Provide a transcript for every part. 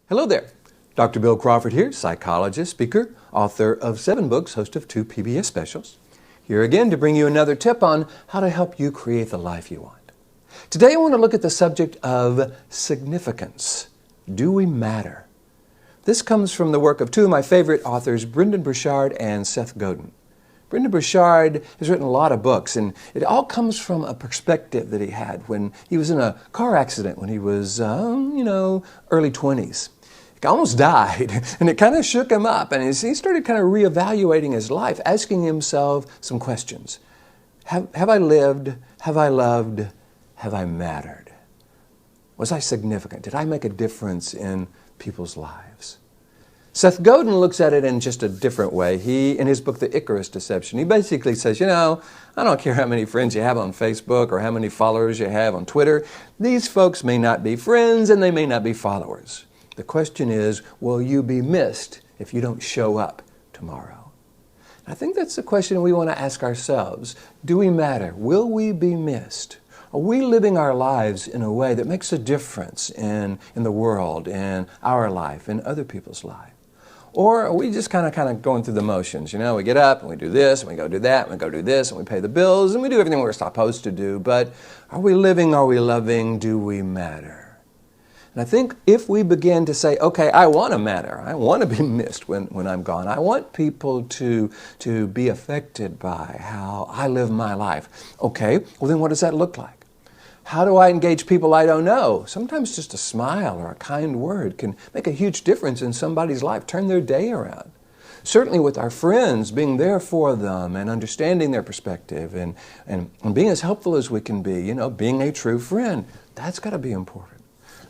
Hello there. Dr. Bill Crawford here, psychologist, speaker, author of 7 books, host of 2 PBS specials. Here again to bring you another tip on how to help you create the life you want. Today I want to look at the subject of significance. Do we matter? This comes from the work of 2 of my favorite authors, Brendon Burchard and Seth Godin. Brendon Burchard has written a lot of books, and it all comes from a perspective that he had when he was in a car accident when he was, early 20s. He almost died, and it kind of shook him up, and he started kind of reevaluating his life, asking himself some questions. Have I lived? Have I loved? Have I mattered? Was I significant? Did I make a difference in people's lives? Seth Godin looks at it in just a different way. In his book, The Icarus Deception, he basically says, I don't care how many friends you have on Facebook or how many followers you have on Twitter. These folks may not be friends and they may not be followers. The question is, will you be missed if you don't show up tomorrow? I think that's the question we want to ask ourselves. Do we matter? Will we be missed? Are we living our lives in a way that makes a difference in the world, in our life, in other people's lives? Or are we just kind of going through the motions? We get up and we do this and we go do that and we go do this and we pay the bills and we do everything we're supposed to do. But are we living? Are we loving? Do we matter? And I think if we begin to say, okay, I want to matter. I want to be missed when I'm gone. I want people to be affected by how I live my life. Okay, well then what does that look like? How do I engage people I don't know? Sometimes just a smile or a kind word can make a huge difference in somebody's life, turn their day around. Certainly with our friends, being there for them and understanding their perspective and being as helpful as we can be, being a true friend, that's got to be important.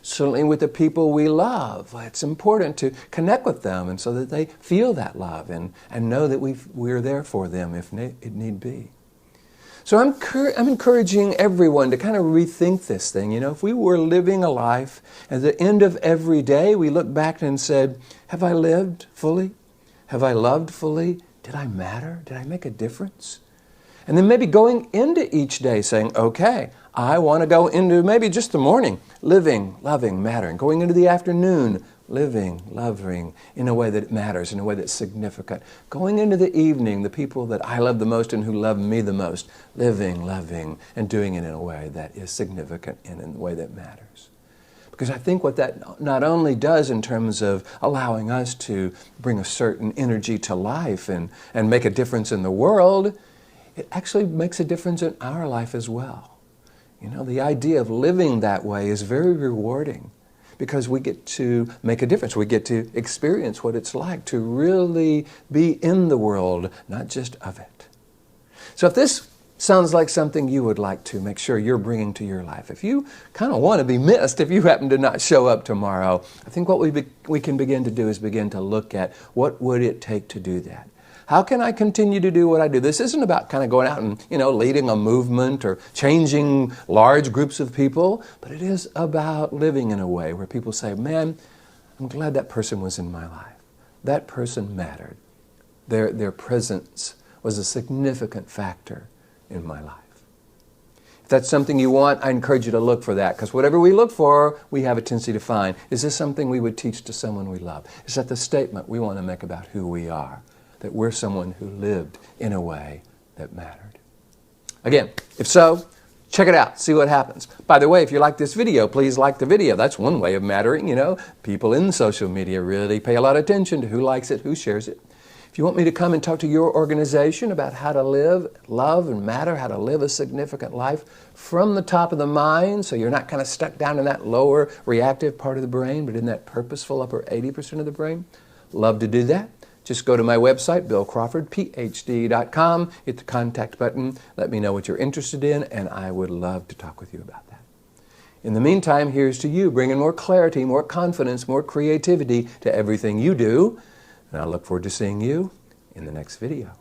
Certainly with the people we love, it's important to connect with them and so that they feel that love and know that we're there for them if it need be. So I'm encouraging everyone to kind of rethink this thing. If we were living a life, at the end of every day, we look back and said, have I lived fully? Have I loved fully? Did I matter? Did I make a difference? And then maybe going into each day saying, okay, I want to go into maybe just the morning, living, loving, mattering. Going into the afternoon, living, loving in a way that matters, in a way that's significant. Going into the evening, the people that I love the most and who love me the most, living, loving, and doing it in a way that is significant and in a way that matters. Because I think what that not only does in terms of allowing us to bring a certain energy to life and make a difference in the world, it actually makes a difference in our life as well. The idea of living that way is very rewarding because we get to make a difference. We get to experience what it's like to really be in the world, not just of it. So if this sounds like something you would like to make sure you're bringing to your life, if you kind of want to be missed, if you happen to not show up tomorrow, I think what we can begin to do is begin to look at what would it take to do that. How can I continue to do what I do? This isn't about kind of going out and, leading a movement or changing large groups of people, but it is about living in a way where people say, man, I'm glad that person was in my life. That person mattered. Their presence was a significant factor in my life. If that's something you want, I encourage you to look for that, because whatever we look for, we have a tendency to find. Is this something we would teach to someone we love? Is that the statement we want to make about who we are? That we're someone who lived in a way that mattered. Again, if so, check it out, see what happens. By the way, if you like this video, please like the video. That's one way of mattering, People in social media really pay a lot of attention to who likes it, who shares it. If you want me to come and talk to your organization about how to live, love, and matter, how to live a significant life from the top of the mind, so you're not kind of stuck down in that lower reactive part of the brain, but in that purposeful upper 80% of the brain, love to do that. Just go to my website, billcrawfordphd.com, hit the contact button, let me know what you're interested in, and I would love to talk with you about that. In the meantime, here's to you, bringing more clarity, more confidence, more creativity to everything you do, and I look forward to seeing you in the next video.